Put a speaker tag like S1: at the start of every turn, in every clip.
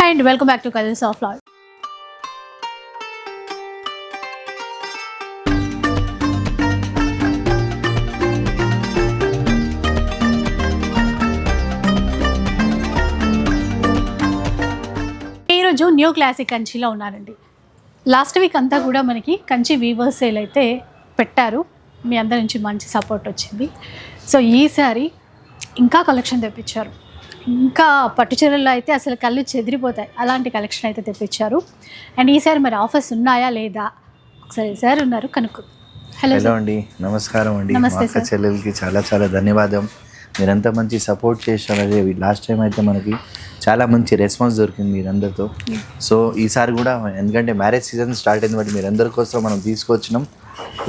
S1: Hi and welcome back to Colors of Love. ఈరోజు new classic కంచిలో ఉన్నారండి. Last week అంతా కూడా మనకి కంచి వీవర్స్ సేల్ అయితే పెట్టారు. మీ అందరి నుంచి మంచి సపోర్ట్ వచ్చింది. సో ఈసారి ఇంకా కలెక్షన్ తెప్పించారు. ఇంకా పట్టు చీరల్లో అయితే అసలు కళ్ళు చెదిరిపోతాయి, అలాంటి కలెక్షన్ అయితే తెప్పించారు. అండ్ ఈసారి మరి ఆఫర్స్ ఉన్నాయా లేదా ఒకసారి సార్ ఉన్నారు కనుక్కో.
S2: హలో అండి, నమస్కారం అండి. మా అక్క చెల్లెలకి చాలా చాలా ధన్యవాదం. మీరంతా మంచి సపోర్ట్ చేశారు. అదే లాస్ట్ టైం అయితే మనకి చాలా మంచి రెస్పాన్స్ దొరికింది మీరందరితో. సో ఈసారి కూడా ఎందుకంటే మ్యారేజ్ సీజన్ స్టార్ట్ అయింది బట్టి మీరందరి కోసం మనం తీసుకొచ్చినాం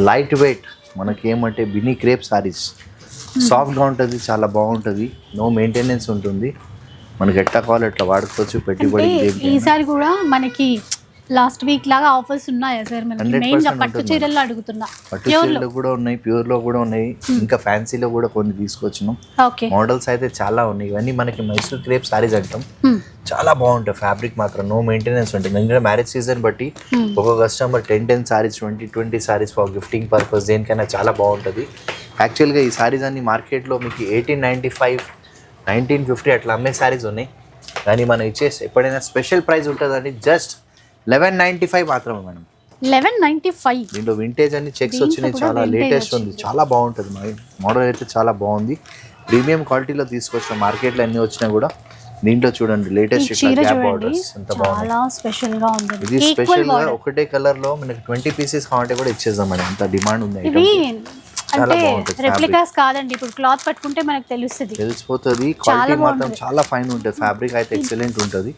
S2: లైట్ వెయిట్. మనకి ఏమంటే బినీ క్రేప్ సారీస్, సాఫ్ట్గా ఉంటుంది, చాలా బాగుంటుంది, నో మెయింటెనెన్స్ ఉంటుంది, మనకి ఎట్లా కావాలి ఎట్లా వాడుకోవచ్చు. పెట్టుబడి
S1: ఈసారి కూడా మనకి లాస్ట్ వీక్ లాగా ఆఫర్స్ ఉన్నాయా సార్? మెయిన్గా పట్టు చీరల్లో అడుగుతున్నా.
S2: పట్టు చీరలు కూడా ఉన్నాయి, ప్యూర్లో కూడా ఉన్నాయి, ఇంకా ఫ్యాన్సీలో కూడా కొన్ని తీసుకొచ్చినాం. మోడల్స్ అయితే చాలా ఉన్నాయి. ఇవన్నీ మనకి మైసూర్ క్రేప్ సారీస్ అంటాం. చాలా బాగుంటాయి, ఫ్యాబ్రిక్ మాత్రం నో మెయింటెనెన్స్ ఉంటుంది. ఎందుకంటే మ్యారేజ్ సీజన్ బట్టి ఒక customer 10 saris 20 saris for gifting purpose దేనికైనా చాలా బాగుంటుంది. యాక్చువల్గా ఈ సారీస్ అన్ని మార్కెట్లో మీకు 1895, 1950 అట్లా అమ్మే సారీస్ ఉన్నాయి. కానీ మనం ఇచ్చేసి ఎప్పుడైనా స్పెషల్ ప్రైస్ ఉంటుందండి, జస్ట్ 1195 మాత్రమే మేడం.
S1: 1195.
S2: దీంట్లో వింటేజ్ అన్ని చెక్స్ వచ్చినాయి, చాలా లేటెస్ట్ ఉంది, చాలా బాగుంటుంది. మోడల్ అయితే చాలా బాగుంది, ప్రీమియం క్వాలిటీలో తీసుకొచ్చిన. మార్కెట్లో అన్ని వచ్చినా కూడా దీంట్లో చూడండి లేటెస్ట్ గ్యాప్ బార్డర్స్ ఎంత బాగుంది. ఇది స్పెషల్ గా ఒకటే కలర్ లో మనకి 20 పీసెస్ కావాలంటే కూడా ఇచ్చేద్దాం మేడం, అంత డిమాండ్ ఉంది.
S1: అంటే రెప్లికాస్ కాదండి, ఇప్పుడు క్లాత్ పట్టుకుంటే మనకు
S2: తెలిసిపోతుంది. క్వాలిటీ మాత్రం చాలా ఫైన్ ఉంటుంది, ఫ్యాబ్రిక్ అయితే ఎక్సలెంట్ ఉంటుంది.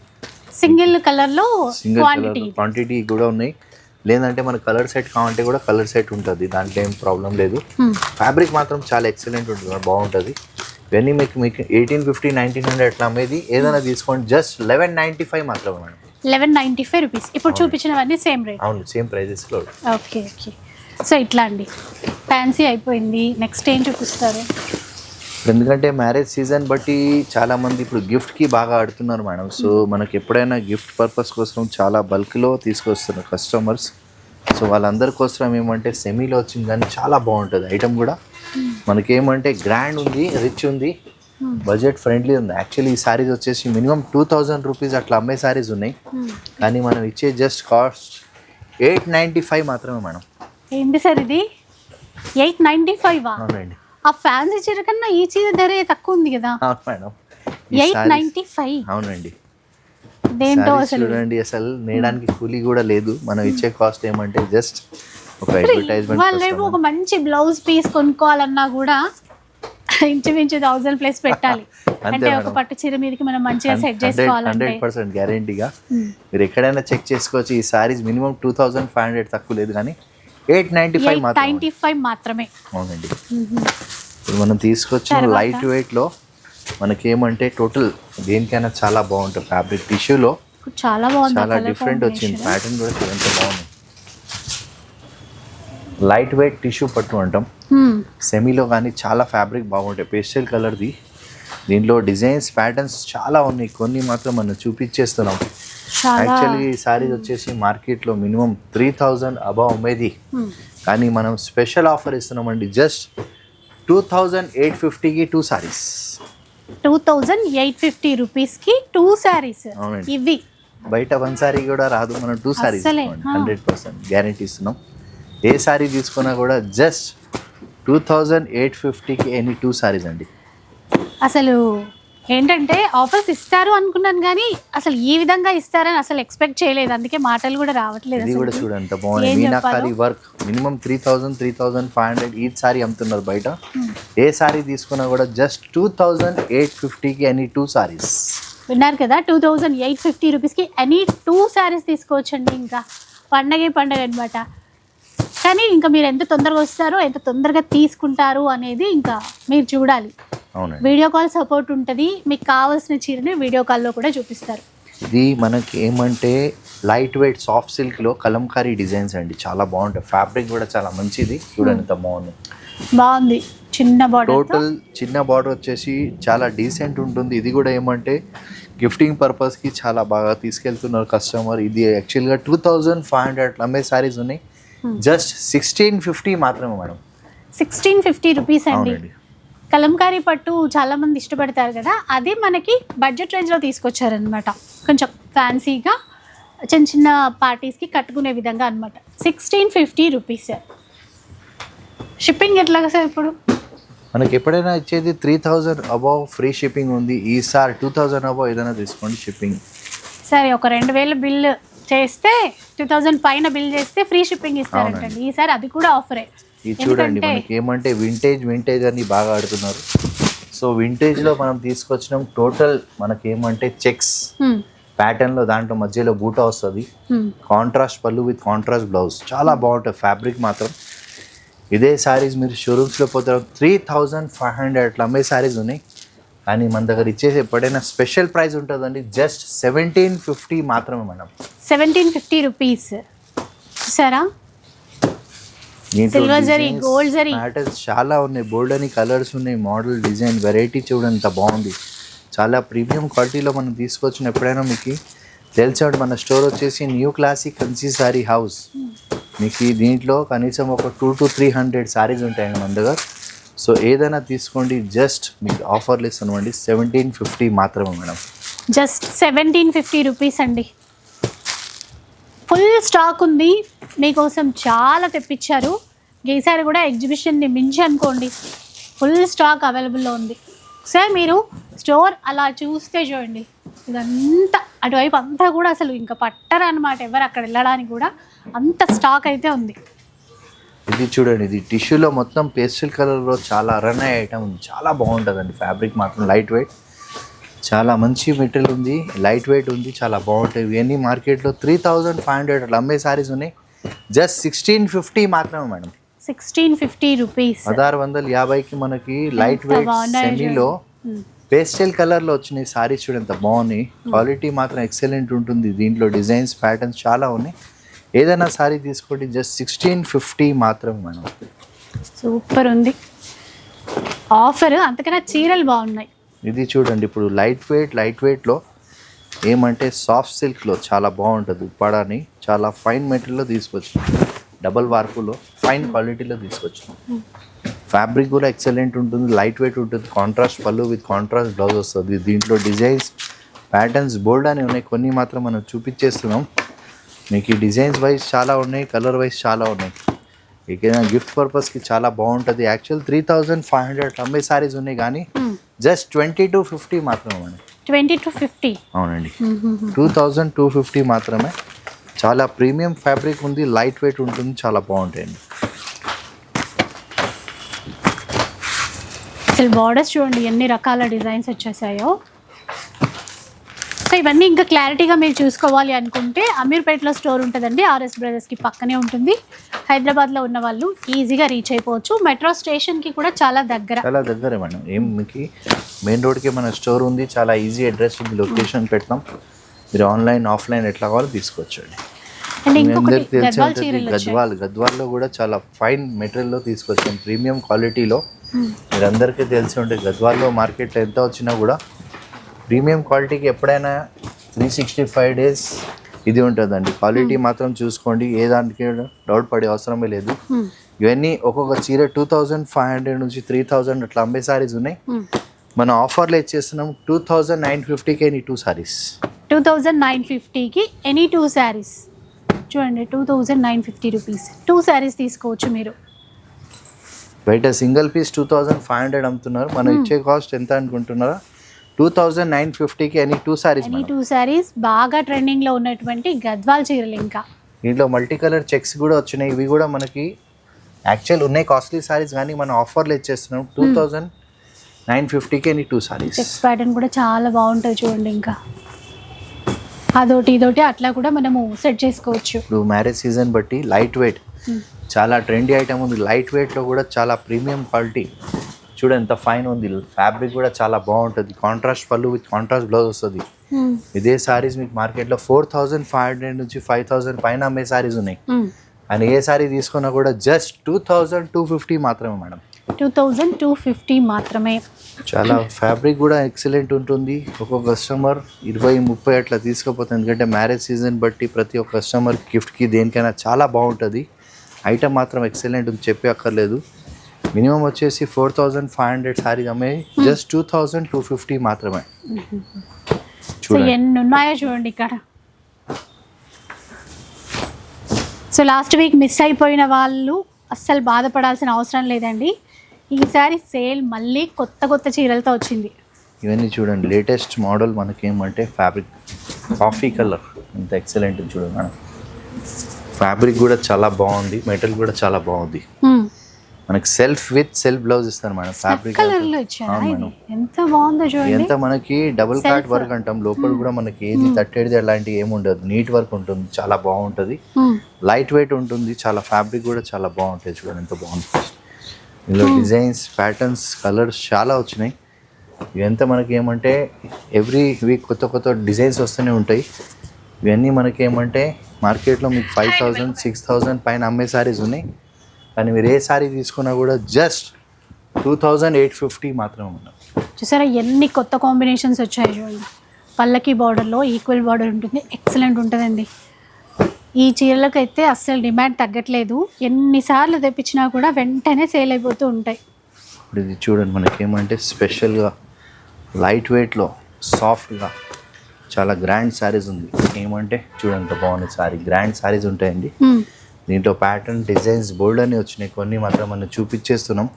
S1: సింగిల్ కలర్ లో
S2: క్వాంటిటీ కూడా ఉన్నాయి. లేదంటే మన కలర్ సెట్ కావాలంటే కూడా కలర్ సెట్ ఉంటుంది, దాంట్లో ఏం ప్రాబ్లం లేదు. ఫ్యాబ్రిక్ మాత్రం చాలా ఎక్సలెంట్ ఉంటుంది, బాగుంటుంది. ఇవన్నీ మీకు 1850, 1900 అట్లా అమ్మేది ఏదైనా తీసుకోండి, జస్ట్ 1195 మాత్రమే మేడం.
S1: 1195 రూపీస్. ఇప్పుడు చూపించినవన్నీ సేమ్ రేట్?
S2: అవును, సేమ్ ప్రైజెస్ లో.
S1: Okay okay. సో ఇట్లా అండి, ఫ్యాన్సీ అయిపోయింది. నెక్స్ట్ ఏం చూపిస్తారు?
S2: ఎందుకంటే మ్యారేజ్ సీజన్ బట్టి చాలా మంది ఇప్పుడు గిఫ్ట్కి బాగా ఆడుతున్నారు మేడం. సో మనకి ఎప్పుడైనా గిఫ్ట్ పర్పస్ కోసం చాలా బల్క్లో తీసుకొస్తున్నారు కస్టమర్స్. సో వాళ్ళందరి కోసం ఏమంటే సెమీలో వచ్చింది, కానీ చాలా బాగుంటుంది ఐటమ్ కూడా. మనకేమంటే గ్రాండ్ ఉంది, రిచ్ ఉంది, బడ్జెట్ ఫ్రెండ్లీ ఉంది. యాక్చువల్లీ ఈ సారీస్ వచ్చేసి మినిమం 2000 రూపీస్ అట్లా అమ్మే సారీస్ ఉన్నాయి, కానీ మనం ఇచ్చే జస్ట్ కాస్ట్ 895 మాత్రమే మేడం.
S1: ఏంటి సార్ ఇది 895?
S2: అవునండి.
S1: ఆ ఫ్యాన్సీ చీర కన్నా ఈ చీర ధర తక్కువ ఉంది కదా.
S2: అవును మేడం,
S1: 895.
S2: అవునండి.
S1: దేంతో అసలు
S2: చూడండి, అసలు నేయడానికి కూలీ కూడా లేదు. మనం ఇచ్చే కాస్ట్ ఏమంటే జస్ట్ ఒక అడ్వర్టైజ్మెంట్.
S1: వాళ్ళేమో ఒక మంచి బ్లౌజ్ పీస్ కొనుక్కోవాలన్నా కూడా ఇంచుమించు 1000 ప్లస్ పెట్టాలి. అంటే ఒక పట్టు చీర మీదకి మనం మంచిగా సెట్ చేసుకోవాలంటే
S2: 100% గ్యారెంటీగా మీరు ఎక్కడైనా చెక్ చేసుకోవచ్చు. ఈ సారీస్ మినిమం 2500 తక్కువ లేదు, కానీ 895
S1: మాత్రమే.
S2: అవునండి. ఇప్పుడు మనం తీసుకొచ్చిన లైట్ వెయిట్ లో మనకేమంటే టోటల్ దేనికైనా చాలా బాగుంటుంది. ఫ్యాబ్రిక్ టిష్యూలో
S1: చాలా బాగుంది,
S2: చాలా డిఫరెంట్ వచ్చింది. ప్యాటర్న్ కూడా ఎంత బాగుంది. లైట్ వెయిట్ టిష్యూ పట్టు అంటాం. సెమీలో కానీ చాలా ఫ్యాబ్రిక్ బాగుంటాయి, పేస్టల్ కలర్ది. దీంట్లో డిజైన్స్ ప్యాటర్న్స్ చాలా ఉన్నాయి, కొన్ని మాత్రం మనం చూపించేస్తున్నాం. యాక్చువల్లీ ఈ సారీస్ వచ్చేసి మార్కెట్లో మినిమం 3000 అబవ్ అమ్మేది, కానీ మనం స్పెషల్ ఆఫర్ ఇస్తున్నామండి, జస్ట్ 2850కి 2 సారీస్.
S1: 2850 రూపీస్కి 2 సారీస్. ఇవి
S2: బయట 1 సారీ కూడా రాదు, మనం 2 సారీస్ 100% గ్యారెంటీ ఇస్తున్నాం. ఏ సారీ తీసుకున్నా కూడా జస్ట్ 2850కి ఎనీ 2 సారీస్ అండి.
S1: అసలు ఏంటంటే ఆఫర్స్ ఇస్తారు అనుకున్నాను, కానీ అసలు ఈ విధంగా ఇస్తారని అసలు ఎక్స్పెక్ట్ చేయలేదు. అందుకే మాటలు కూడా రావట్లేదు.
S2: ఇది కూడా చూడండి ఎంత బాగుంది, మీనాకారి వర్క్. మినిమం 3000, 3500 ఈ సారీ అమ్ముతున్నారు బయట. ఏ సారీ తీసుకున్నా కూడా జస్ట్ 2850కి ఎనీ 2 సారీస్.
S1: విన్నారు కదా, 2850 రూపీస్కి ఎనీ 2 సారీస్ తీసుకోవచ్చండి. ఇంకా పండగ అనమాట. కానీ ఇంకా మీరు ఎంత తొందరగా వస్తారో, ఎంత తొందరగా తీసుకుంటారు అనేది ఇంకా మీరు చూడాలి. వీడియో కాల్ సపోర్ట్ ఉంటుంది, మీకు కావాల్సిన చీరని వీడియో కాల్లో కూడా చూపిస్తారు.
S2: ఇది మనకి ఏమంటే లైట్ వెయిట్ సాఫ్ట్ సిల్క్లో కలంకారీ డిజైన్స్ అండి, చాలా బాగుంటాయి. ఫ్యాబ్రిక్ కూడా చాలా మంచిది, చూడండి ఎంత
S1: బాగుంది. చిన్న బార్డర్,
S2: టోటల్ చిన్న బార్డర్ వచ్చేసి చాలా డీసెంట్ ఉంటుంది. ఇది కూడా ఏమంటే గిఫ్టింగ్ పర్పస్కి చాలా బాగా తీసుకెళ్తున్నారు కస్టమర్. ఇది యాక్చువల్గా 2500 అమ్మే సారీస్ ఉన్నాయి, జస్ట్ 1650 మాత్రమే మేడం.
S1: 1650 రూపీస్ అండి.
S2: అవునండి.
S1: కలంకారీ పట్టు చాలా మంది ఇష్టపడతారు కదా, అది మనకి బడ్జెట్ రేంజ్లో తీసుకొచ్చారనమాట. కొంచెం ఫ్యాన్సీగా చిన్న చిన్న పార్టీస్కి కట్టుకునే విధంగా అనమాట. 1650 రూపీస్. షిప్పింగ్ ఎట్లాగా సార్ ఇప్పుడు?
S2: మనకి ఎప్పుడైనా ఇచ్చేది 3000 అబౌవ్ ఫ్రీ షిప్పింగ్ ఉంది. ఈసారి 2000 అబౌవ్ ఏదైనా తీసుకోండి షిప్పింగ్.
S1: సరే, ఒక 2000 బిల్ చేస్తే 2000 పైన బిల్ చేస్తే ఫ్రీ షిప్పింగ్ ఇస్తారంటండి ఈసారి. అది కూడా ఆఫరే.
S2: ఇది చూడండి, మనకి ఏమంటే వింటేజ్ అని బాగా ఆడుతున్నారు. సో వింటేజ్లో మనం తీసుకొచ్చినాం. టోటల్ మనకి ఏమంటే చెక్స్ ప్యాటర్న్లో, దాంట్లో మధ్యలో బూటా వస్తుంది, కాంట్రాస్ట్ పళ్ళు విత్ కాంట్రాస్ట్ బ్లౌజ్. చాలా బాగుంటుంది ఫ్యాబ్రిక్ మాత్రం. ఇదే శారీస్ మీరు షోరూమ్స్లో పోతారు 3500 అట్లా అమ్మే శారీస్ ఉన్నాయి, కానీ మన దగ్గర ఇచ్చేసి ఎప్పుడైనా స్పెషల్ ప్రైస్ ఉంటుందండి. జస్ట్ 1750 మాత్రమే మేడం.
S1: 1750 రూపీస్. చూసారా, silver zari, gold zari
S2: patterns చాలా ఉన్నాయి, బోల్డ్ అని కలర్స్ ఉన్నాయి, మోడల్ డిజైన్ వెరైటీ చూడండి ఎంత బాగుంది. చాలా ప్రీమియం క్వాలిటీలో మనం తీసుకొచ్చిన ఎప్పుడైనా మీకు తెలిసాడు. మన స్టోర్ వచ్చేసి new classic Kanchi sari house. మీకు దీంట్లో కనీసం ఒక 200 to 300 సారీస్ ఉంటాయండి మన దగ్గర. సో ఏదైనా తీసుకోండి, జస్ట్ మీకు ఆఫర్లు ఇస్తామండి. 1750 మాత్రమే మేడం.
S1: జస్ట్ 1750 రూపీస్ అండి. ఫుల్ స్టాక్ ఉంది మీకోసం, చాలా తెప్పించారు. ఈసారి కూడా ఎగ్జిబిషన్ని మించి అనుకోండి, ఫుల్ స్టాక్ అవైలబుల్లో ఉంది. సార్ మీరు స్టోర్ అలా చూస్తే చూడండి, ఇదంతా అటువైపు అంతా కూడా అసలు ఇంకా పట్టరు అనమాట ఎవరు అక్కడ వెళ్ళడానికి కూడా, అంత స్టాక్ అయితే ఉంది.
S2: ఇది చూడండి, ఇది టిష్యూలో మొత్తం పేస్టల్ కలర్లో చాలా రన్ అయ్యే ఐటమ్ ఉంది. చాలా బాగుంటుందండి ఫ్యాబ్రిక్ మాత్రం, లైట్ వెయిట్, చాలా మంచి మెటీరియల్ ఉంది, లైట్ వెయిట్ ఉంది, చాలా బాగుంటాయి. ఇవన్నీ మార్కెట్లో 3500 అట్లా అమ్మే సారీస్ ఉన్నాయి, జస్ట్ 1650 మాత్రమే మేడం.
S1: 1650 రూపీస్.
S2: 1650కి మనకి లైట్ వెయిట్ సెమీలో పేస్టల్ కలర్లో వచ్చినాయి సారీస్. చూడండి ఎంత బాగున్నాయి, క్వాలిటీ మాత్రం ఎక్సలెంట్ ఉంటుంది. దీంట్లో డిజైన్స్ ప్యాటర్న్స్ చాలా ఉన్నాయి. ఏదైనా సారీ తీసుకోండి, జస్ట్ 1650 మాత్రమే మేడం.
S1: సూపర్ ఉంది ఆఫర్. అంతకన్నా చీరలు బాగున్నాయి.
S2: ఇది చూడండి, ఇప్పుడు లైట్ వెయిట్లో ఏమంటే సాఫ్ట్ సిల్క్లో చాలా బాగుంటుంది. ఉప్పాడాని చాలా ఫైన్ మెటీరియల్లో తీసుకొచ్చాం, డబల్ వార్పులో ఫైన్ క్వాలిటీలో తీసుకొచ్చాం. ఫ్యాబ్రిక్ కూడా ఎక్సలెంట్ ఉంటుంది, లైట్ వెయిట్ ఉంటుంది, కాంట్రాస్ట్ పళ్ళు విత్ కాంట్రాస్ట్ బ్లౌజ్ వస్తుంది. దీంట్లో డిజైన్స్ ప్యాటర్న్స్ బోల్డ్ అని ఉన్నాయి, కొన్ని మాత్రం మనం చూపించేస్తున్నాం మీకు. ఈ డిజైన్స్ వైజ్ చాలా ఉన్నాయి, కలర్ వైజ్ చాలా ఉన్నాయి. ఏదైనా గిఫ్ట్ పర్పస్కి చాలా బాగుంటుంది. యాక్చువల్ 3500 అమ్మే సారీస్ ఉన్నాయి, కానీ జస్ట్ 20 to 50 మాత్రమే మేడం.
S1: 20 to 50.
S2: అవునండి, 2250 మాత్రమే. చాలా ప్రీమియం ఫ్యాబ్రిక్ ఉంది, లైట్ వెయిట్ ఉంటుంది, చాలా బాగుంటాయండి.
S1: అసలు బార్డర్స్ చూడండి ఎన్ని రకాల డిజైన్స్ వచ్చేసాయో. సో ఇవన్నీ ఇంకా క్లారిటీగా మీరు చూసుకోవాలి అనుకుంటే అమీర్పేటలో స్టోర్ ఉంటుందండి, ఆర్ఎస్ బ్రదర్స్కి పక్కనే ఉంటుంది. హైదరాబాద్లో ఉన్న వాళ్ళు ఈజీగా రీచ్ అయిపోవచ్చు. మెట్రో స్టేషన్కి కూడా చాలా దగ్గరే
S2: మేడం. ఏం మీకు మెయిన్ రోడ్కి మన స్టోర్ ఉంది, చాలా ఈజీ అడ్రస్ ఉంది, లొకేషన్ పెడతాం. మీరు ఆన్లైన్ ఆఫ్లైన్ ఎట్లా కావాలో తీసుకోవచ్చండి. గద్వాల్లో కూడా చాలా ఫైన్ మెటీరియల్లో తీసుకొచ్చాం, ప్రీమియం క్వాలిటీలో. మీరు అందరికీ తెలిసి ఉంటుంది, గద్వాల్లో మార్కెట్లో ఎంత వచ్చినా కూడా ప్రీమియం క్వాలిటీకి ఎప్పుడైనా 365 days ఇది ఉంటుందండి. క్వాలిటీ మాత్రం చూసుకోండి, ఏ దానికి డౌట్ పడే అవసరమే లేదు. ఇవన్నీ ఒక్కొక్క చీర 2500 నుంచి 3000 అట్లా అమ్మే సారీస్ ఉన్నాయి. మనం ఆఫర్లో ఇచ్చేస్తున్నాం 2950కి ఎనీ 2 సారీస్.
S1: 2950కి ఎనీ 2 సారీస్. చూడండి 2950 రూపీస్ 2 సారీస్ తీసుకోవచ్చు మీరు.
S2: బయట సింగిల్ పీస్ 2500 అమ్ముతున్నారు, మనం ఇచ్చే కాస్ట్ ఎంత అనుకుంటున్నారా? 2950కి ఎనీ 2 సారీస్.
S1: ఎనీ 2 సారీస్ బాగా ట్రెండింగ్లో ఉన్నటువంటి గద్వాల్ చీరలు. ఇంకా దీంట్లో
S2: మల్టీ కలర్ చెక్స్ కూడా వచ్చినాయి. ఇవి కూడా మనకి యాక్చువల్ ఉన్నాయి కాస్ట్లీ సారీస్, కానీ మనం ఆఫర్లో ఇచ్చేస్తున్నాం 2950కి ఎనీ 2 సారీస్.
S1: చెక్స్ ప్యాటర్న్ కూడా చాలా బాగుంటుంది చూడండి. ఇంకా అదొకటి ఇదొకటి అట్లా కూడా మనము సెట్ చేసుకోవచ్చు.
S2: ఇప్పుడు మ్యారేజ్ సీజన్ బట్టి లైట్ వెయిట్ చాలా ట్రెండీ ఐటమ్ ఉంది. లైట్ వెయిట్లో కూడా చాలా ప్రీమియం క్వాలిటీ. చూడండి ఎంత ఫైన్ ఉంది, ఫ్యాబ్రిక్ కూడా చాలా బాగుంటుంది, కాంట్రాస్ట్ పళ్ళు విత్ కాంట్రాస్ట్ బ్లౌజ్ వస్తుంది. ఇదే సారీస్ మీకు మార్కెట్లో 4500 నుంచి 5000 పైన అమ్మే సారీస్ ఉన్నాయి. అని ఏ సారీ తీసుకున్నా కూడా జస్ట్ 2250 మాత్రమే మేడం.
S1: 2250 మాత్రమే.
S2: చాలా ఫ్యాబ్రిక్ కూడా ఎక్సలెంట్ ఉంటుంది. ఒక్కొక్క కస్టమర్ 20-30 అట్లా తీసుకుపోతుంది, ఎందుకంటే మ్యారేజ్ సీజన్ బట్టి ప్రతి ఒక్క కస్టమర్ గిఫ్ట్కి దేనికైనా చాలా బాగుంటుంది. ఐటమ్ మాత్రం ఎక్సలెంట్ ఉంది, చెప్పే అక్కర్లేదు. మినిమం వచ్చేసి 4500 సారీ అమ్మే జస్ట్ 2250 మాత్రమే.
S1: సో ఎన్ని ఉన్నాయో చూడండి ఇక్కడ. సో లాస్ట్ వీక్ మిస్ అయిపోయిన వాళ్ళు అస్సలు బాధపడాల్సిన అవసరం లేదండి. ఈసారి సేల్ మళ్ళీ కొత్త కొత్త చీరలతో వచ్చింది.
S2: ఇవన్నీ చూడండి లేటెస్ట్ మోడల్. మనకేమంటే ఫ్యాబ్రిక్ కాఫీ కలర్ ఇంత ఎక్సలెంట్ చూడండి మేడం. ఫ్యాబ్రిక్ కూడా చాలా బాగుంది, మెటీరియల్ కూడా చాలా బాగుంది. మనకి సెల్ఫ్ విత్ సెల్ఫ్ బ్లౌజ్ ఇస్తారు మేడం. ఫ్యాబ్రిక్
S1: కలర్లో ఇచ్చారు, ఎంత బాగుందో చూడండి.
S2: ఎంత మనకి డబుల్ కార్ట్ వర్క్ అంటాం, లోపల కూడా మనకి ఏది తట్టేది అలాంటివి ఏమి ఉండదు, నీట్ వర్క్ ఉంటుంది, చాలా బాగుంటుంది. లైట్ వెయిట్ ఉంటుంది, చాలా ఫ్యాబ్రిక్ కూడా చాలా బాగుంటుంది. చూడండి ఎంత బాగుంటుంది. ఇందులో డిజైన్స్, ప్యాటర్న్స్, కలర్స్ చాలా వచ్చినాయి. ఇవంతా మనకి ఏమంటే ఎవ్రీ వీక్ కొత్త కొత్త డిజైన్స్ వస్తూనే ఉంటాయి. ఇవన్నీ మనకి ఏమంటే మార్కెట్లో మీకు 5000, 6000 పైన అమ్మే సారీస్ ఉన్నాయి, కానీ మీరు ఏ సారీ తీసుకున్నా కూడా జస్ట్ 2850 మాత్రమే ఉన్నాయి.
S1: చూసారా ఎన్ని కొత్త కాంబినేషన్స్ వచ్చాయి చూడండి. పల్లకి బార్డర్లో ఈక్వల్ బార్డర్ ఉంటుంది, ఎక్సలెంట్ ఉంటుందండి. ఈ చీరలకైతే అస్సలు డిమాండ్ తగ్గట్లేదు, ఎన్నిసార్లు తెప్పించినా కూడా వెంటనే సేల్ అయిపోతూ ఉంటాయి.
S2: ఇప్పుడు ఇది చూడండి మనకేమంటే స్పెషల్గా లైట్ వెయిట్లో సాఫ్ట్గా చాలా గ్రాండ్ శారీస్ ఉంది. ఏమంటే చూడండి ఎంత బాగుంది సారీ, గ్రాండ్ శారీస్ ఉంటాయండి. దీంట్లో ప్యాటర్న్, డిజైన్స్ బోల్డ్ అని వచ్చినాయి, కొన్ని మాత్రం మనం చూపించేస్తున్నాం.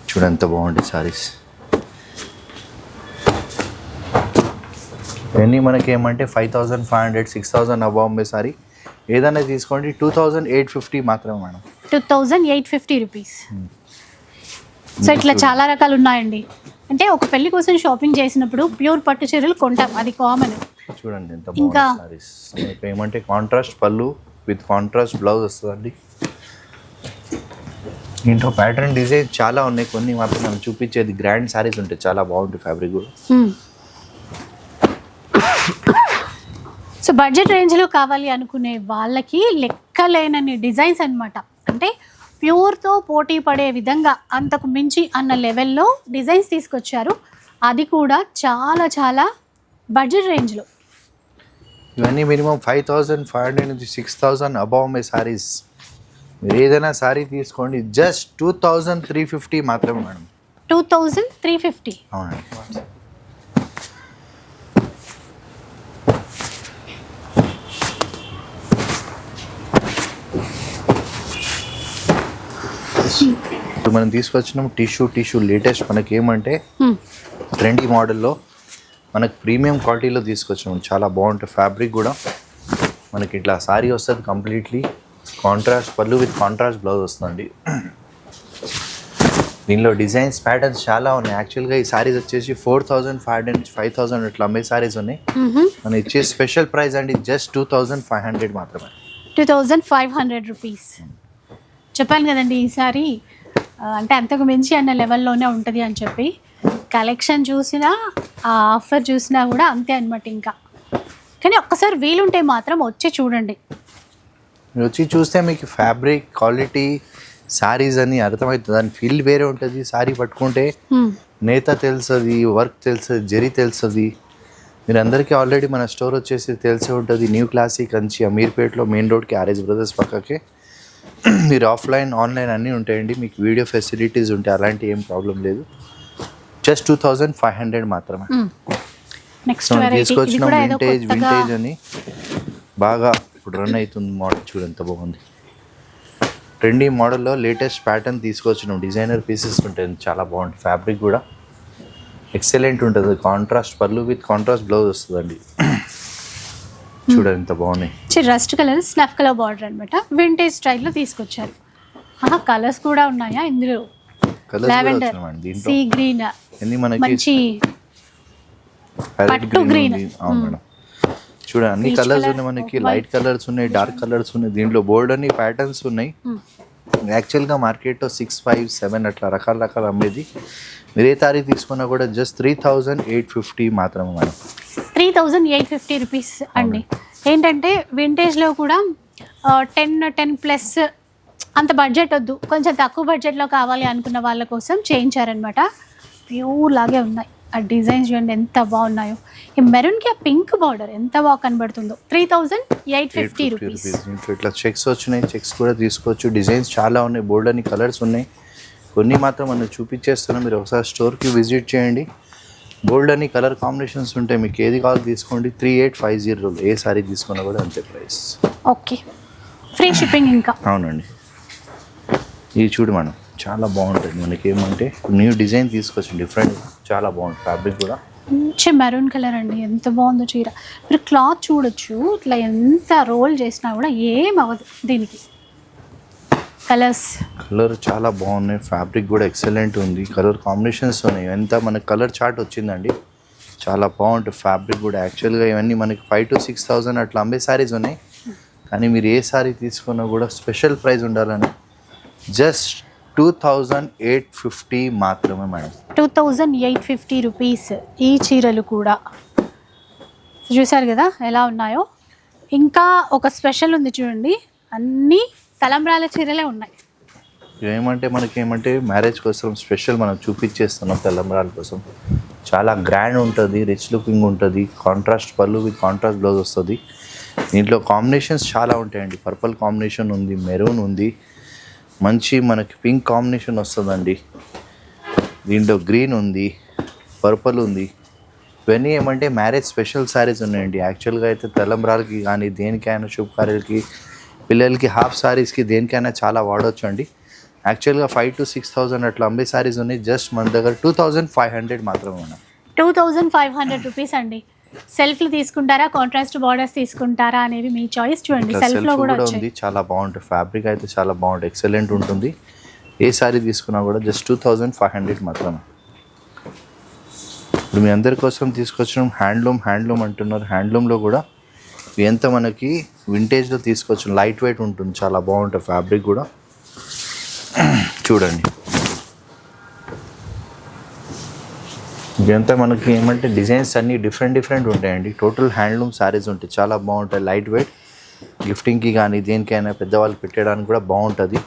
S2: చూడండి ఎంత బాగుంది సారీస్. ఇవన్నీ మనకి ఏమంటే 5500, 6000 అబౌవ్ అమ్మే సారీ ఏదైనా తీసుకోండి 2850 మాత్రమే మేడం.
S1: 2850 రూపీస్. సో ఇట్లా చాలా రకాలు ఉన్నాయండి. అంటే ఒక పెళ్లి కోసం షాపింగ్ చేసినప్పుడు ప్యూర్ పట్టు చీరలు కొంటాం, అది కామన్.
S2: చూడండి ఎంత బాగుంది సారీస్. ఏమంటే కాంట్రాస్ట్ పళ్ళు విత్ కాంట్రాస్ట్ బ్లౌజ్ వస్తుందండి. దీంట్లో ప్యాటర్న్ డిజైన్ చాలా ఉన్నాయి, కొన్ని మాత్రం మనం చూపించేది గ్రాండ్ సారీస్ ఉంటాయి, చాలా బాగుంటుంది ఫ్యాబ్రిక్ కూడా.
S1: సో బడ్జెట్ రేంజ్లో కావాలి అనుకునే వాళ్ళకి లెక్కలేనన్ని డిజైన్స్ అన్నమాట. అంటే ప్యూర్తో పోటీ పడే విధంగా అంతకు మించి అన్న లెవెల్లో డిజైన్స్ తీసుకొచ్చారు, అది కూడా చాలా చాలా బడ్జెట్ రేంజ్లో.
S2: ఇవన్నీ మినిమం 5500 నుంచి 6000 అబౌవ్ అమ్మే సారీస్. మీరు ఏదైనా సారీ తీసుకోండి జస్ట్ 2350 మాత్రమే మేడం.
S1: 2350.
S2: అవునండి. ఇప్పుడు మనం తీసుకొచ్చినాం టిష్యూ లేటెస్ట్. మనకి ఏమంటే ట్రెండీ మోడల్లో మనకు ప్రీమియం క్వాలిటీలో తీసుకొచ్చినాం, చాలా బాగుంటుంది. ఫ్యాబ్రిక్ కూడా మనకి ఇట్లా సారీ వస్తుంది కంప్లీట్లీ కాంట్రాస్ట్ పళ్ళు విత్ కాంట్రాస్ట్ బ్లౌజ్ వస్తుందండి. దీనిలో డిజైన్స్, ప్యాటర్న్స్ చాలా ఉన్నాయి. యాక్చువల్గా ఈ సారీస్ వచ్చేసి 4500 నుంచి 5000 అట్లా అమ్మే సారీస్ ఉన్నాయి. మనం ఇచ్చే స్పెషల్ ప్రైస్ అండి జస్ట్ 2500 మాత్రమే.
S1: 2500 రూపీస్. చెప్పాను కదండి ఈసారి అంటే అంతకు మించి అన్న లెవెల్లోనే ఉంటుంది అని చెప్పి. కలెక్షన్ చూసినా, ఆ ఆఫర్ చూసినా కూడా అంతే అనమాట. ఇంకా కానీ ఒక్కసారి వీలుంటే మాత్రం వచ్చి చూడండి.
S2: మీరు వచ్చి చూస్తే మీకు ఫ్యాబ్రిక్ క్వాలిటీ, శారీస్ అని అర్థమవుతుంది. దాని ఫీల్ వేరే ఉంటుంది. శారీ పట్టుకుంటే నేత తెలుస్తుంది, వర్క్ తెలుస్తుంది, జరీ తెలుస్తుంది. మీరు అందరికీ ఆల్రెడీ మన స్టోర్ వచ్చేసి తెలిసే ఉంటుంది. న్యూ క్లాసిక్ కంచి అమీర్పేట్లో మెయిన్ రోడ్కి ఆర్ఎస్ బ్రదర్స్ పక్కకే. మీరు ఆఫ్లైన్, ఆన్లైన్ అన్నీ ఉంటాయండి. మీకు వీడియో ఫెసిలిటీస్ ఉంటాయి, అలాంటి ఏం ప్రాబ్లం లేదు. జస్ట్ 2500 మాత్రమే. తీసుకొచ్చిన వింటేజ్ అని బాగా ఇప్పుడు రన్ అవుతుంది మోడల్. చూడండి ఎంత బాగుంది. ట్రెండీ మోడల్లో లేటెస్ట్ ప్యాటర్న్ తీసుకొచ్చినాం. డిజైనర్ పీసెస్ ఉంటాయి, చాలా బాగుంటుంది. ఫ్యాబ్రిక్ కూడా ఎక్సలెంట్ ఉంటుంది. కాంట్రాస్ట్ పళ్ళు విత్ కాంట్రాస్ట్ బ్లౌజ్ వస్తుందండి. చూడండి ఎంత బాగున్నాయి.
S1: Rust colour, snuff colour border అనమాట. వింటేజ్ స్టైల్లో తీసుకొచ్చారు. కలర్స్ కూడా ఉన్నాయా ఇందులో? లావెండర్, సీ గ్రీన్, మంచి పట్టు గ్రీన్.
S2: అవును మేడం. చూడండి అన్ని కలర్స్ ఉన్నాయి మనకి. లైట్ కలర్స్ ఉన్నాయి, డార్క్ కలర్స్ ఉన్నాయి. దీంట్లో బోర్డ్ అన్ని ప్యాటర్న్స్ ఉన్నాయి. యాక్చువల్గా మార్కెట్లో 6, 5, 7 అట్లా రకాల అమ్మేది. మీరు ఏ తారీఖు తీసుకున్నా కూడా జస్ట్ 3850 మాత్రమే మేడం.
S1: 3850 రూపీస్ అండి. ఏంటంటే వింటేజ్లో కూడా 10+ అంత బడ్జెట్ వద్దు, కొంచెం తక్కువ బడ్జెట్లో కావాలి అనుకున్న వాళ్ళ కోసం చేయించారనమాట. ప్యూర్ లాగే ఉన్నాయి. ఆ డిజైన్స్ చూడండి ఎంత బాగున్నాయో. ఈ మెరూన్కి ఆ పింక్ బార్డర్ ఎంత బాగా కనబడుతుందో. 3850 రూపీస్.
S2: ఇట్లా చెక్స్ వచ్చినాయి, చెక్స్ కూడా తీసుకోవచ్చు. డిజైన్స్ చాలా ఉన్నాయి, బోల్డ్ అని కలర్స్ ఉన్నాయి. కొన్ని మాత్రం మనం చూపించేస్తున్నాం, మీరు ఒకసారి స్టోర్కి విజిట్ చేయండి. బోల్డ్ అని కలర్ కాంబినేషన్స్ ఉంటాయి, మీకు ఏది కావాలో తీసుకోండి. 3850 ఏ సారీ తీసుకున్నా కూడా అంతే ప్రైస్.
S1: ఓకే, ఫ్రీ షిప్పింగ్ ఇంకా.
S2: అవునండి, ఇది చూడు మనం చాలా బాగుంటుంది. మనకి ఏమంటే న్యూ డిజైన్ తీసుకొచ్చి డిఫరెంట్, చాలా బాగుంది. ఫ్యాబ్రిక్ కూడా
S1: మంచి మెరూన్ కలర్ అండి, ఎంత బాగుందో చీర. మీరు క్లాత్ చూడొచ్చు, ఇట్లా ఎంత రోల్ చేసినా కూడా ఏం అవ్వదు దీనికి. కలర్
S2: చాలా బాగున్నాయి, ఫ్యాబ్రిక్ కూడా ఎక్సలెంట్ ఉంది, కలర్ కాంబినేషన్స్ ఉన్నాయి. ఎంత మనకి కలర్ చార్ట్ వచ్చిందండి, చాలా బాగుంటుంది. ఫ్యాబ్రిక్ కూడా యాక్చువల్గా ఇవన్నీ మనకి 5,000 to 6,000 అట్లా అమ్మే శారీస్ ఉన్నాయి. కానీ మీరు ఏ శారీ తీసుకున్నా కూడా స్పెషల్ ప్రైస్ ఉండాలని జస్ట్ 2,850 మాత్రమే మేడం.
S1: 2,850 రూపీస్ ఈ చీరలు కూడా. చూసారు కదా ఎలా ఉన్నాయో. ఇంకా ఒక స్పెషల్ ఉంది చూడండి, అన్నీ తలంబ్రాల చీరలే ఉన్నాయి.
S2: ఏమంటే మనకి ఏమంటే మ్యారేజ్ కోసం స్పెషల్ మనం చూపించేస్తున్నాం. తలంబ్రాల కోసం చాలా గ్రాండ్ ఉంటుంది, రిచ్ లుకింగ్ ఉంటుంది. కాంట్రాస్ట్ పళ్ళు విత్ కాంట్రాస్ట్ బ్లౌజ్ వస్తుంది. దీంట్లో కాంబినేషన్స్ చాలా ఉంటాయండి. పర్పుల్ కాంబినేషన్ ఉంది, మెరూన్ ఉంది, మంచి మనకి పింక్ కాంబినేషన్ వస్తుందండి. దీంట్లో గ్రీన్ ఉంది, పర్పుల్ ఉంది. ఇవన్నీ ఏమంటే మ్యారేజ్ స్పెషల్ శారీస్ ఉన్నాయండి. యాక్చువల్గా అయితే తలంబ్రాలకి కానీ దేనికైనా శుభకార్యాలకి, పిల్లలకి హాఫ్ శారీస్కి దేనికైనా చాలా వాడవచ్చు అండి. యాక్చువల్గా 5,000 to 6,000 అట్లా అమ్మే శారీస్ ఉన్నాయి. జస్ట్ మన దగ్గర 2,500 మాత్రమే మనం.
S1: 2,500 రూపీస్ అండి. సెల్ఫ్లు తీసుకుంటారా, కాంట్రాస్ట్ బార్డర్స్ తీసుకుంటారా అనేది మీ చాయిస్. చూడండి సెల్ఫ్లో కూడా
S2: ఉంది, చాలా బాగుంటుంది. ఫ్యాబ్రిక్ అయితే చాలా బాగుంటుంది, ఎక్సలెంట్ ఉంటుంది. ఏ శారీ తీసుకున్నా కూడా జస్ట్ 2,500 మాత్రమే. ఇప్పుడు మీ అందరి కోసం తీసుకొచ్చిన హ్యాండ్లూమ్ అంటున్నారు. హ్యాండ్లూమ్లో కూడా ఎంత మనకి వింటేజ్లో తీసుకొచ్చిన లైట్ వెయిట్ ఉంటుంది, చాలా బాగుంటుంది. ఫ్యాబ్రిక్ కూడా చూడండి, ఇదంతా మనకి ఏమంటే డిజైన్స్ అన్నీ డిఫరెంట్ ఉంటాయండి. టోటల్ హ్యాండ్లూమ్ శారీస్ ఉంటాయి, చాలా బాగుంటాయి. లైట్ వెయిట్, గిఫ్టింగ్కి కానీ దేనికైనా పెద్దవాళ్ళు పెట్టడానికి కూడా బాగుంటుంది.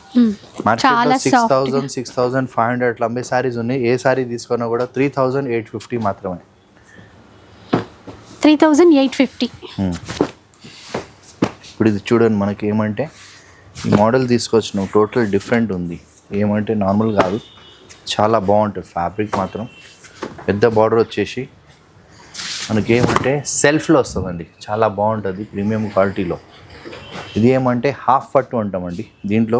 S2: మార్కెట్లో 6,000 6,500 అట్లా అమ్మే శారీస్ ఉన్నాయి. ఏ శారీ తీసుకున్నా కూడా 3,850 మాత్రమే.
S1: 3,850.
S2: ఇప్పుడు ఇది చూడండి, మనకి ఏమంటే ఈ మోడల్ తీసుకొచ్చినాం, టోటల్ డిఫరెంట్ ఉంది. ఏమంటే నార్మల్ కాదు, చాలా బాగుంటుంది. ఫ్యాబ్రిక్ మాత్రం పెద్ద బార్డర్ వచ్చేసి మనకి ఏమంటే సెల్ఫ్లో వస్తుందండి, చాలా బాగుంటుంది. ప్రీమియం క్వాలిటీలో ఇది ఏమంటే హాఫ్ పట్టు అంటామండి. దీంట్లో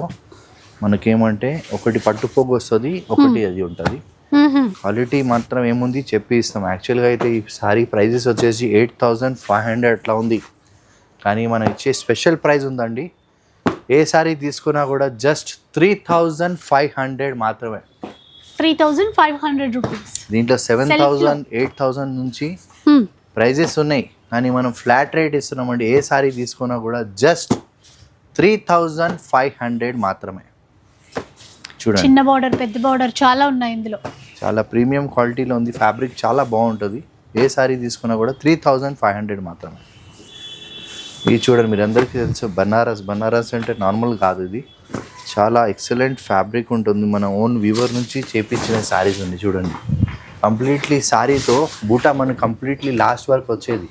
S2: మనకేమంటే ఒకటి పట్టు పోగు వస్తుంది, ఒకటి అది ఉంటుంది. క్వాలిటీ మాత్రం ఏముంది చెప్పి ఇస్తాం. యాక్చువల్గా అయితే ఈ సారీ ప్రైజెస్ వచ్చేసి 8,500 అట్లా ఉంది. కానీ మనం ఇచ్చే స్పెషల్ ప్రైస్ ఉందండి, ఏ సారీ తీసుకున్నా కూడా జస్ట్ 3,500 మాత్రమే.
S1: 3,500 రూపీస్.
S2: దీంట్లో 7,000 8,000 నుంచి ప్రైజెస్ ఉన్నాయి. కానీ మనం ఫ్లాట్ రేట్ ఇస్తున్నామండి. ఏ సారీ తీసుకున్నా కూడా జస్ట్ 3,500 మాత్రమే. చూడండి,
S1: చిన్న బార్డర్, పెద్ద బార్డర్ చాలా ఉన్నాయి ఇందులో.
S2: చాలా ప్రీమియం క్వాలిటీలో ఉంది. ఫ్యాబ్రిక్ చాలా బాగుంటుంది. ఏ సారీ తీసుకున్నా కూడా 3,500 మాత్రమే. ఇది చూడండి, మీరు అందరికీ తెలుసు బనారస్ అంటే నార్మల్ కాదు. ఇది చాలా ఎక్సలెంట్ ఫ్యాబ్రిక్ ఉంటుంది. మన ఓన్ వీవర్ నుంచి చేపించిన శారీస్ ఉంది. చూడండి, కంప్లీట్లీ శారీతో బూటా మనకు కంప్లీట్లీ లాస్ట్ వరకు వచ్చేది.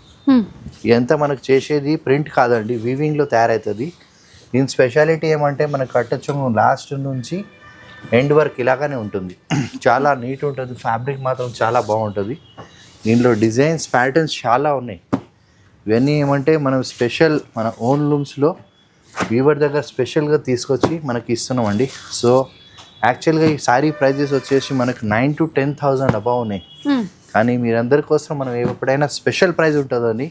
S2: ఇదంతా మనకు చేసేది ప్రింట్ కాదండి, వీవింగ్లో తయారవుతుంది. దీని స్పెషాలిటీ ఏమంటే మనకు కట్టొచ్చు లాస్ట్ నుంచి ఎండ్ వరకు ఇలాగానే ఉంటుంది. చాలా నీట్ ఉంటుంది. ఫ్యాబ్రిక్ మాత్రం చాలా బాగుంటుంది. దీంట్లో డిజైన్స్ ప్యాటర్న్స్ చాలా ఉన్నాయి. ఇవన్నీ ఏమంటే మనం స్పెషల్ మన ఓన్ లూమ్స్లో వీవర్ దగ్గర స్పెషల్గా తీసుకొచ్చి మనకి ఇస్తున్నామండి. సో యాక్చువల్గా ఈ శారీ ప్రైజెస్ వచ్చేసి మనకు 9,000 to 10,000 అబౌవ్ ఉన్నాయి. కానీ మీరందరి కోసం మనం ఎప్పుడైనా స్పెషల్ ప్రైస్ ఉంటుందని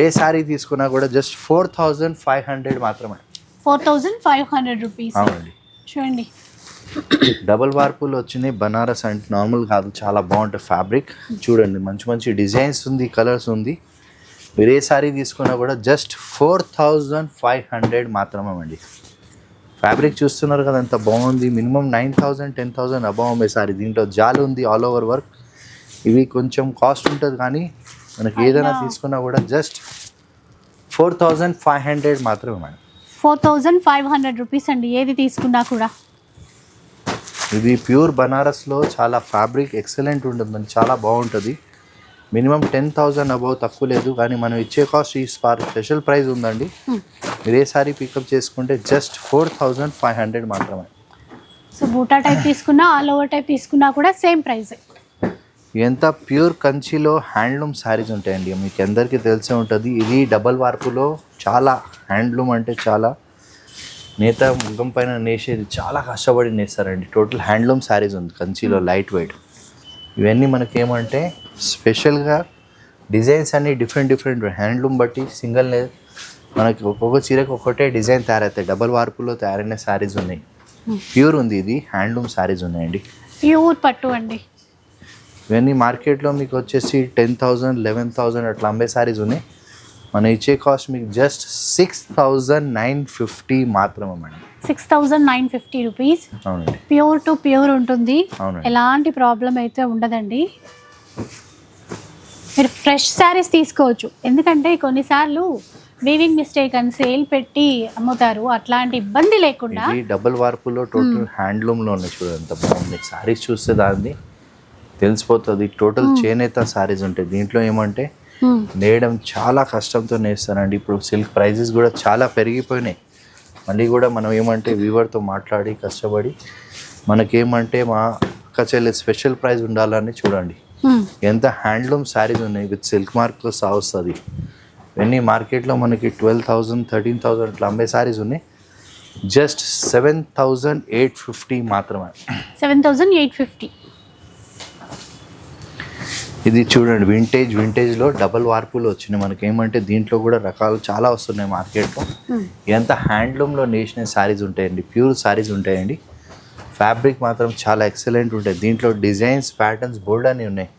S2: ఏ శారీ తీసుకున్నా కూడా జస్ట్ 4,500 మాత్రమే.
S1: 4,500 రూపీస్.
S2: అవునండి,
S1: చూడండి,
S2: డబుల్ వార్పులు వచ్చినాయి. బనారస్ అంటే నార్మల్ కాదు, చాలా బాగుంటుంది ఫ్యాబ్రిక్. చూడండి, మంచి మంచి డిజైన్స్ ఉంది, కలర్స్ ఉంది. మీరు ఏ శారీ తీసుకున్నా కూడా జస్ట్ 4,500 మాత్రమే అండి. ఫ్యాబ్రిక్ చూస్తున్నారు కదా ఎంత బాగుంది. మినిమం 9,000 10,000 అబౌవ్ అమ్మే శారీ. దీంట్లో జాలి ఉంది, ఆల్ ఓవర్ వర్క్. ఇవి కొంచెం కాస్ట్ ఉంటుంది, కానీ మనకి ఏదైనా తీసుకున్నా కూడా జస్ట్ 4,500 మాత్రమే మేడం.
S1: 4,500 రూపీస్ అండి ఏది తీసుకున్నా కూడా.
S2: ఇది ప్యూర్ బనారస్లో చాలా ఫ్యాబ్రిక్ ఎక్సలెంట్ ఉంటుందండి, చాలా బాగుంటుంది. మినిమం 10,000 అబౌవ్ తక్కువ లేదు, కానీ మనం ఇచ్చే కాస్ట్ ఈ స్పెషల్ ప్రైస్ ఉందండి. మీరు ఏ సారీ పికప్ చేసుకుంటే జస్ట్ 4,500 మాత్రమే.
S1: సో బూటా టైప్ తీసుకున్నా ఆల్ ఓవర్ టైప్ తీసుకున్నా కూడా సేమ్ ప్రైస్.
S2: ఎంత ప్యూర్ కంచిలో హ్యాండ్లూమ్ శారీస్ ఉంటాయండి, మీకు అందరికీ తెలిసే ఉంటుంది. ఇది డబల్ వార్పులో చాలా హ్యాండ్లూమ్ అంటే చాలా నేత ముఖం పైన నేసేది చాలా కష్టపడి నేస్తారండి. టోటల్ హ్యాండ్లూమ్ శారీస్ ఉంది కంచిలో, లైట్ వెయిట్. ఇవన్నీ మనకేమంటే స్పెషల్గా డిజైన్స్ అన్ని డిఫరెంట్ హ్యాండ్లూమ్ బట్టి సింగిల్ మనకి ఒక్కొక్క చీరకు ఒక్కటే డిజైన్ తయారవుతాయి. డబల్ వార్పులో తయారైన శారీస్ ఉన్నాయి. ప్యూర్ ఉంది, ఇది హ్యాండ్లూమ్ శారీస్ ఉన్నాయండి.
S1: ప్యూర్ పట్టు అండి.
S2: ఇవన్నీ మార్కెట్లో మీకు వచ్చేసి 10,000 11,000 అట్లా అమ్మే శారీస్ ఉన్నాయి. మనం ఇచ్చే కాస్ట్ మీకు జస్ట్ 6,950 మాత్రమే మేడం.
S1: 6,950 రూపీస్.
S2: అవునండి,
S1: ప్యూర్ టు ప్యూర్ ఉంటుంది.
S2: అవునండి,
S1: ఎలాంటి ప్రాబ్లం అయితే ఉండదండి. మీరు ఫ్రెష్ శారీస్ తీసుకోవచ్చు, ఎందుకంటే కొన్నిసార్లు వీవింగ్ మిస్టేక్ అని సేల్ పెట్టి అమ్ముతారు, అట్లాంటి ఇబ్బంది లేకుండా.
S2: ఇది డబుల్ వార్పులో టోటల్ హ్యాండ్లూమ్లో ఉన్నాయి, చూడండి ఎంత బాగుంది. శారీస్ చూస్తే దాన్ని తెలిసిపోతుంది. టోటల్ చేనేత శారీస్ ఉంటాయి. దీంట్లో ఏమంటే నేయడం చాలా కష్టంతో నేస్తానండి. ఇప్పుడు సిల్క్ ప్రైజెస్ కూడా చాలా పెరిగిపోయినాయి. మళ్ళీ కూడా మనం ఏమంటే వీవర్తో మాట్లాడి కష్టపడి మనకేమంటే మా అక్క చెల్లి స్పెషల్ ప్రైజ్ ఉండాలని చూడండి. ఎంత హ్యాండ్లూమ్ శారీస్ ఉన్నాయి విత్ సిల్క్ మార్క్తో సహా వస్తుంది. ఇవన్నీ మార్కెట్లో మనకి 12,000 13,000 అట్లా అమ్మే శారీస్ ఉన్నాయి. జస్ట్ 7,850 మాత్రమే.
S1: 7,850.
S2: ఇది చూడండి వింటేజ్లో డబల్ వార్పులు వచ్చినాయి. మనకి ఏమంటే దీంట్లో కూడా రకాలు చాలా వస్తున్నాయి మార్కెట్లో. ఎంత హ్యాండ్లూమ్లో నేసిన శారీస్ ఉంటాయండి, ప్యూర్ శారీస్ ఉంటాయండి. ఫ్యాబ్రిక్ మాత్రం చాలా ఎక్సలెంట్ ఉంటాయి. దీంట్లో డిజైన్స్ ప్యాటర్న్స్ బోల్డ్ అని ఉన్నాయి.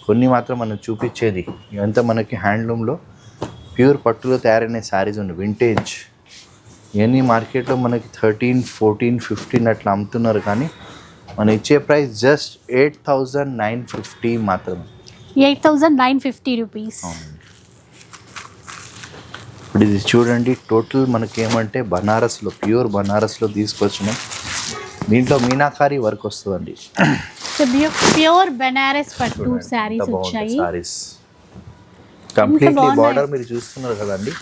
S2: కొన్ని మాత్రం మనం చూపించేది ఇవంతా మనకి హ్యాండ్లూమ్లో ప్యూర్ పట్టులో తయారైన శారీస్ ఉన్నాయి. వింటేజ్ ఇవన్నీ మార్కెట్లో మనకి 13, 14, 15 అట్లా అమ్ముతున్నారు, కానీ మనం ఇచ్చే ప్రైస్ జస్ట్ 8,950 మాత్రమే.
S1: 8,950 రూపీస్.
S2: ఇప్పుడు ఇది చూడండి టోటల్ మనకేమంటే బనారస్లో ప్యూర్ బనారస్లో తీసుకొచ్చినాం. దీంట్లో మీనాకారి వర్క్ వస్తుందండి.
S1: ప్యూర్ బనారస్ పట్టు శారీస్ వచ్చాయి.
S2: శారీస్ కంప్లీట్లీ బార్డర్ మీరు చూస్తున్నారు కదండి,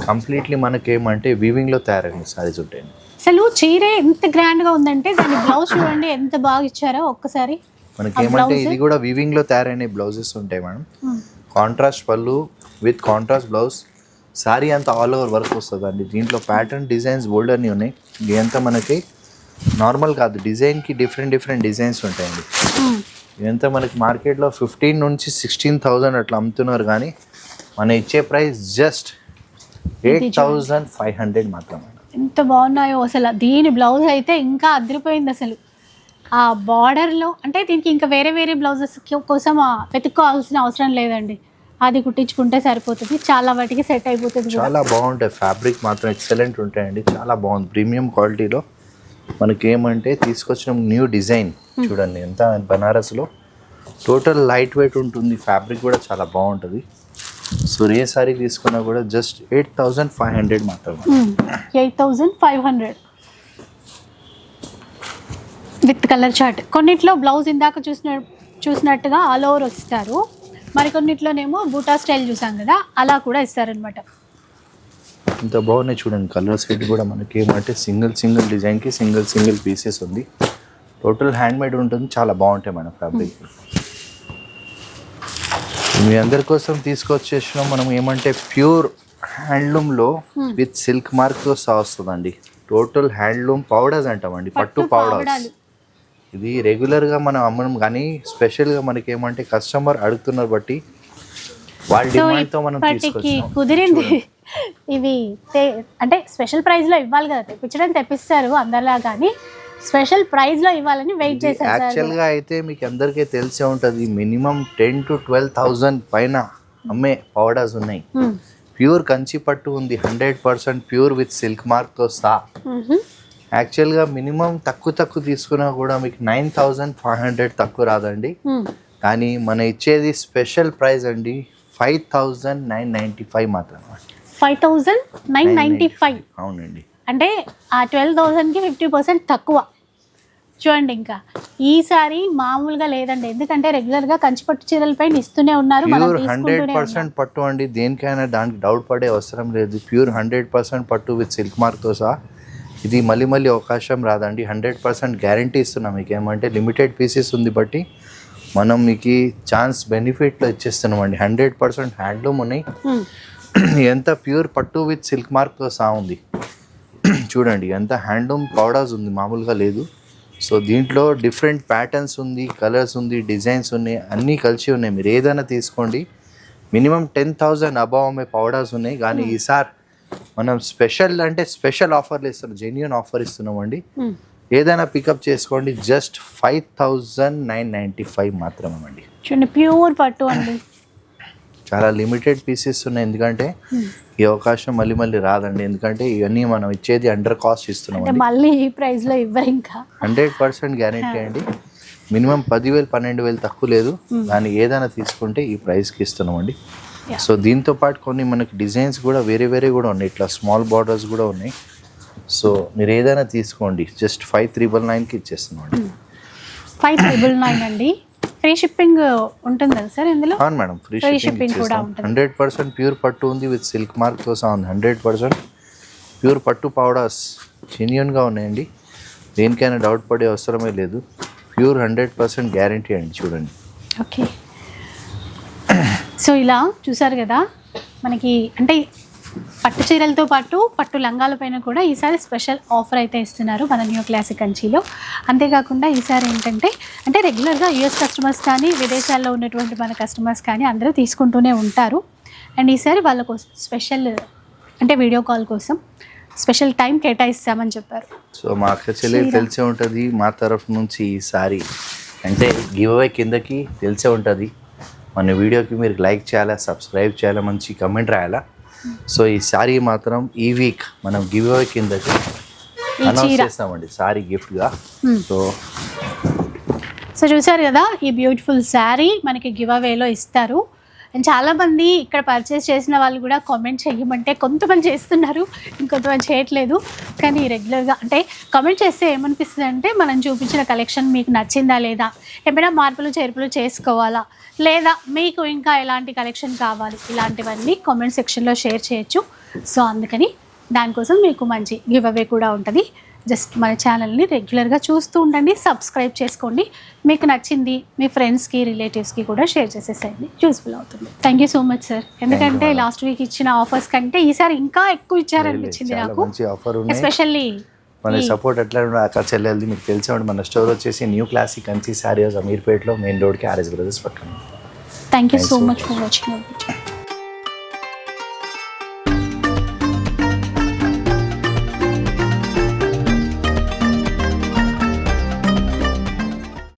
S2: కంప్లీట్లీ మనకేమంటే వీవింగ్లో తయారైన శారీస్ ఉంటాయండి.
S1: అసలు చీర ఎంత గ్రాండ్గా ఉందంటే దాని బ్లౌజ్ చూడండి ఎంత బాగా ఇచ్చారో ఒక్కసారి.
S2: మనకేమంటే ఇది కూడా వీవింగ్లో తయారైన బ్లౌజెస్ ఉంటాయి మేడం. కాంట్రాస్ట్ పళ్ళు విత్ కాంట్రాస్ట్ బ్లౌజ్, శారీ అంతా ఆల్ ఓవర్ వర్క్ వస్తుందండి. దీంట్లో ప్యాటర్న్ డిజైన్స్ బోల్డ్ అన్నీ ఉన్నాయి. ఇదంతా మనకి నార్మల్ కాదు, డిజైన్కి డిఫరెంట్ డిజైన్స్ ఉంటాయండి. ఇదంతా మనకి మార్కెట్లో 15 నుంచి 16,000 అట్లా అమ్ముతున్నారు, కానీ మనం ఇచ్చే ప్రైస్ జస్ట్ 8,500 మాత్రమే.
S1: ఎంత బాగున్నాయో అసలు. దీని బ్లౌజ్ అయితే ఇంకా అదిరిపోయింది అసలు. ఆ బార్డర్లో అంటే దీనికి ఇంకా వేరే బ్లౌజెస్ కోసం వెతుక్కోవాల్సిన అవసరం లేదండి, అది కుట్టించుకుంటే సరిపోతుంది. చాలా వాటికి సెట్ అయిపోతుంది.
S2: చాలా బాగుంటాయి. ఫ్యాబ్రిక్ మాత్రం ఎక్సలెంట్ ఉంటాయండి, చాలా బాగుంది. ప్రీమియం క్వాలిటీలో మనకి ఏమంటే తీసుకొచ్చిన న్యూ డిజైన్ చూడండి ఎంత బనారస్లో టోటల్ లైట్ వెయిట్ ఉంటుంది. ఫ్యాబ్రిక్ కూడా చాలా బాగుంటుంది. సో ఏ సారీ తీసుకున్నా కూడా జస్ట్ 8,500 మాత్రమే.
S1: 8,500 విత్ కలర్ చార్ట్. కొన్నిట్లో బ్లౌజ్ ఇందాక చూసినట్టుగా ఆల్ ఓవర్ వస్తారు, మరికొన్నిట్లోనేమో బూటా స్టైల్ చూసాం కదా అలా కూడా ఇస్తారనమాట.
S2: ఇంత బాగున్నాయి చూడండి. కలర్ సెట్ కూడా మనకి ఏమంటే సింగిల్ డిజైన్కి సింగిల్ పీసెస్ ఉంది. టోటల్ హ్యాండ్మేడ్ ఉంటుంది, చాలా బాగుంటాయి మన ఫ్యాబ్రిక్. మీ అందరి కోసం తీసుకొచ్చేసినాం మనం ఏమంటే ప్యూర్ హ్యాండ్లూమ్లో విత్ సిల్క్ మార్క్తో సహా వస్తుందండి. టోటల్ హ్యాండ్లూమ్ పౌడర్స్ అంటామండి, పట్టు పౌడర్స్. ఇది రెగ్యులర్గా మనం అమ్మడం, కానీ స్పెషల్గా మనకి ఏమంటే కస్టమర్ అడుగుతున్నారు బట్టి వాళ్ళ డిమాండ్తో మనం తీసుకొచ్చాం.
S1: కుదిరింది. ఇవి అంటే స్పెషల్ ప్రైస్లో ఇవ్వాలి కదా, తెప్పిస్తారు అందరిలా, కానీ స్పెషల్ ప్రైస్లో ఇవ్వాలని వెయిట్ చేశారు.
S2: యాక్చువల్గా అయితే మీకు అందరికీ తెలిసే ఉంటుంది, మినిమం 10,000 to 12,000 పైన అమ్మే పౌడర్స్ ఉన్నాయి. ప్యూర్ కంచి పట్టు ఉంది, 100% ప్యూర్ విత్ సిల్క్ మార్క్తో సహా. యాక్చువల్గా మినిమం తక్కువ తీసుకున్నా కూడా మీకు 9,500 తక్కువ రాదండి, కానీ మన ఇచ్చేది స్పెషల్ ప్రైస్ అండి 5,995 మాత్రమే.
S1: 5,995.
S2: అవునండి.
S1: అంటే ఆ 12,000కి 50% తక్కువ. చూడండి, ఇంకా ఈసారి మామూలుగా లేదండి, ఎందుకంటే రెగ్యులర్గా కంచిపట్టు చీరల పైన ఇస్తూనే ఉన్నారు, మనం
S2: ప్యూర్
S1: తీసుకుంటూనే
S2: 100% పట్టు అండి. దేనికైనా దానికి డౌట్ పడే అవసరం లేదు. ప్యూర్ 100% పట్టు విత్ సిల్క్ మార్క్తో సహా. ఇది మళ్ళీ అవకాశం రాదండి. 100% గ్యారంటీ ఇస్తున్నాం మీకు. ఏమంటే లిమిటెడ్ పీసెస్ ఉంది బట్టి మనం మీకు ఛాన్స్ బెనిఫిట్లో ఇచ్చేస్తున్నామండి. 100% హ్యాండ్లూమ్ ఉన్నాయి. ఎంత ప్యూర్ పట్టు విత్ సిల్క్ మార్క్తో సహా ఉంది. చూడండి, ఎంత హ్యాండ్లూమ్ పౌడర్స్ ఉంది, మామూలుగా లేదు. సో దీంట్లో డిఫరెంట్ ప్యాటర్న్స్ ఉంది, కలర్స్ ఉంది, డిజైన్స్ ఉన్నాయి, అన్నీ కలిసి ఉన్నాయి. మీరు ఏదైనా తీసుకోండి. మినిమం 10,000 అబవ్ అమ్మే పౌడర్స్ ఉన్నాయి. కానీ ఈసారి మనం స్పెషల్ ఆఫర్లు ఇస్తున్నాం, జెన్యూన్ ఆఫర్ ఇస్తున్నామండి. ఏదైనా పికప్ చేసుకోండి. జస్ట్ 5,995 మాత్రమే అండి.
S1: చూడండి, ప్యూర్ పట్టు అండి.
S2: చాలా లిమిటెడ్ పీసెస్ ఉన్నాయి, ఎందుకంటే ఈ అవకాశం మళ్ళీ రాదండి. ఎందుకంటే ఇవన్నీ మనం ఇచ్చేది అండర్ కాస్ట్ ఇస్తున్నాం.
S1: మళ్ళీ ఈ ప్రైస్లో ఇవ్వరు. ఇంకా
S2: 100% గ్యారెంటీ అండి. మినిమం 10,000 12,000 తక్కువ లేదు. దాన్ని ఏదైనా తీసుకుంటే ఈ ప్రైస్కి ఇస్తున్నామండి. సో దీంతో పాటు కొన్ని మనకి డిజైన్స్ కూడా వేరే కూడా ఉన్నాయి. ఇట్లా స్మాల్ బార్డర్స్ కూడా ఉన్నాయి. సో మీరు ఏదైనా తీసుకోండి. జస్ట్ 5,999కి ఇచ్చేస్తున్నామండి.
S1: 5,999 అండి. ఫ్రీ షిప్పింగ్ ఉంటుంది కదా సార్ ఇందులో?
S2: అవును మేడం, ఫ్రీ షిప్పింగ్ కూడా ఉంటుంది. 100% ప్యూర్ పట్టు ఉంది విత్ సిల్క్ మార్క్తో సహా ఉంది. 100% ప్యూర్ పట్టు పౌడర్స్ జెన్యూన్గా ఉన్నాయండి. దేనికైనా డౌట్ పడే అవసరమే లేదు. ప్యూర్ 100% గ్యారంటీ అండి. చూడండి.
S1: ఓకే, సో ఇలా చూసారు కదా, మనకి అంటే పట్టు చీరలతో పాటు పట్టు లంగాల పైన కూడా ఈసారి స్పెషల్ ఆఫర్ అయితే ఇస్తున్నారు మన న్యూ క్లాసిక్ కంచిలో. అంతేకాకుండా ఈసారి ఏంటంటే, అంటే రెగ్యులర్గా యూఎస్ కస్టమర్స్ కానీ విదేశాల్లో ఉన్నటువంటి మన కస్టమర్స్ కానీ అందరూ తీసుకుంటూనే ఉంటారు. అండ్ ఈసారి వాళ్ళ కోసం స్పెషల్ అంటే వీడియో కాల్ కోసం స్పెషల్ టైం కేటాయిస్తామని చెప్పారు.
S2: సో మా అక్క చెల్లెలు తెలిసే ఉంటుంది, మా తరఫు నుంచి ఈసారి అంటే గివ్ అవే కిందకి తెలిసే ఉంటుంది. మన వీడియోకి మీరు లైక్ చేయాలా, సబ్స్క్రైబ్ చేయాలా, మంచి కమెంట్ రాయాలా. సో ఈ సారీ మాత్రం ఈ వీక్ మనం గివ్ అవే కిందకి అనౌన్స్ చేస్తామండి, సారీ గిఫ్ట్గా.
S1: సో చూసారు కదా, ఈ బ్యూటిఫుల్ శారీ మనకి గివ్ అవేలో ఇస్తారు. అండ్ చాలామంది ఇక్కడ పర్చేస్ చేసిన వాళ్ళు కూడా కామెంట్ చేయమంటే కొంతమంది చేస్తున్నారు, ఇంకొంతమంది చేయట్లేదు. కానీ రెగ్యులర్గా అంటే కామెంట్ చేస్తే ఏమనిపిస్తుంది అంటే, మనం చూపించిన కలెక్షన్ మీకు నచ్చిందా లేదా, ఏమైనా మార్పులు చేర్పులు చేసుకోవాలా, లేదా మీకు ఇంకా ఎలాంటి కలెక్షన్ కావాలి, ఇలాంటివన్నీ కామెంట్ సెక్షన్లో షేర్ చేయొచ్చు. సో అందుకని దానికోసం మీకు మంచి గివ్ అవే కూడా ఉంటుంది. జస్ట్ మన ఛానల్ని రెగ్యులర్గా చూస్తూ ఉండండి, సబ్స్క్రైబ్ చేసుకోండి. మీకు నచ్చింది మీ ఫ్రెండ్స్కి రిలేటివ్స్కి కూడా షేర్ చేసేసేయండి, యూస్ఫుల్ అవుతుంది. Thank you so much sir. ఎందుకంటే లాస్ట్ వీక్ ఇచ్చిన ఆఫర్స్ కంటే ఈసారి ఇంకా ఎక్కువ ఇచ్చారనిపించింది నాకు. ఎస్పెషల్లీ
S2: మన సపోర్ట్ ఎట్లా అక్క చెల్లెలది మీకు తెలిసే ఉండి. మన స్టోర్ వచ్చేసి new classic Kanchi sari house అమీర్పేట్లో మెయిన్ రోడ్కి RS బ్రదర్స్ పక్కన.
S1: Thank you so much for watching.